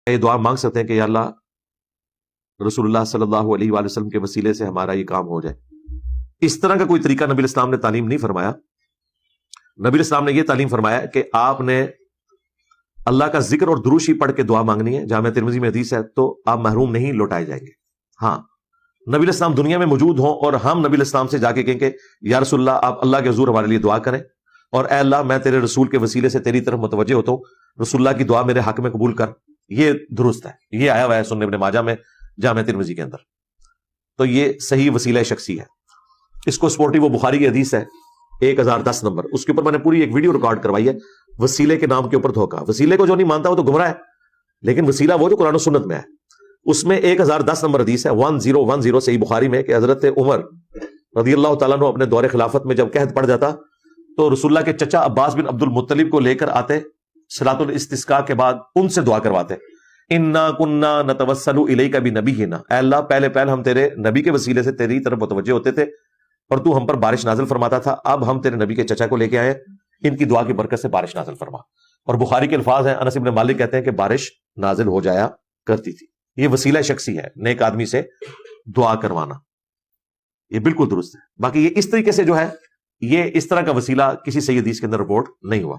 یہ دعا مانگ سکتے ہیں کہ یا اللہ رسول اللہ صلی اللہ علیہ وآلہ وسلم کے وسیلے سے ہمارا یہ کام ہو جائے. اس طرح کا کوئی طریقہ نبی الاسلام نے تعلیم نہیں فرمایا. نبی الاسلام نے یہ تعلیم فرمایا کہ آپ نے اللہ کا ذکر اور دروشی پڑھ کے دعا مانگنی ہے. جامع ترمذی میں حدیث ہے تو آپ محروم نہیں لوٹائے جائیں گے. ہاں نبی الاسلام دنیا میں موجود ہوں اور ہم نبی الاسلام سے جا کے کہیں کہ یا رسول اللہ آپ اللہ کے حضور ہمارے لیے دعا کریں اور اے اللہ میں تیرے رسول کے وسیلے سے تیری طرف متوجہ ہوتا ہوں, رسول اللہ کی دعا میرے حق میں قبول کر, یہ درست ہے. یہ آیا ہوا ہے سنن ابن ماجہ میں جامع ترمذی کے اندر. تو یہ صحیح وسیلہ شخصی ہے. اس کو سپورٹی وہ بخاری کی حدیث ہے 1010 نمبر, اس کے اوپر میں نے پوری ایک ویڈیو ریکارڈ کروائی ہے. وسیلے کے نام کے اوپر دھوکا. وسیلے کو جو نہیں مانتا وہ تو گمراہ ہے, لیکن وسیلہ وہ جو قرآن و سنت میں ہے. اس میں 1010 نمبر حدیث ہے 1010 صحیح بخاری میں کہ حضرت عمر رضی اللہ تعالیٰ عنہ اپنے دور خلافت میں جب قحط پڑ جاتا تو رسول اللہ کے چچا عباس بن عبد المطلب کو لے کر آتے صلاۃ الاستسقاء کے بعد, ان سے دعا کرواتے انا کننا نتوسل الیک بنبینا, اے اللہ پہلے ہم تیرے نبی کے وسیلے سے تیری طرف متوجہ ہوتے تھے اور تو ہم پر بارش نازل فرماتا تھا. اب ہم تیرے نبی کے چچا کو لے کے آئے, ان کی دعا کی برکت سے بارش نازل فرما. اور بخاری کے الفاظ ہیں, انس بن مالک کہتے ہیں کہ بارش نازل ہو جایا کرتی تھی. یہ وسیلہ شخصی ہے, نیک آدمی سے دعا کروانا, یہ بالکل درست ہے. باقی یہ اس طریقے سے جو ہے یہ اس طرح کا وسیلہ کسی صحیح حدیث کے اندر رپورٹ نہیں ہوا.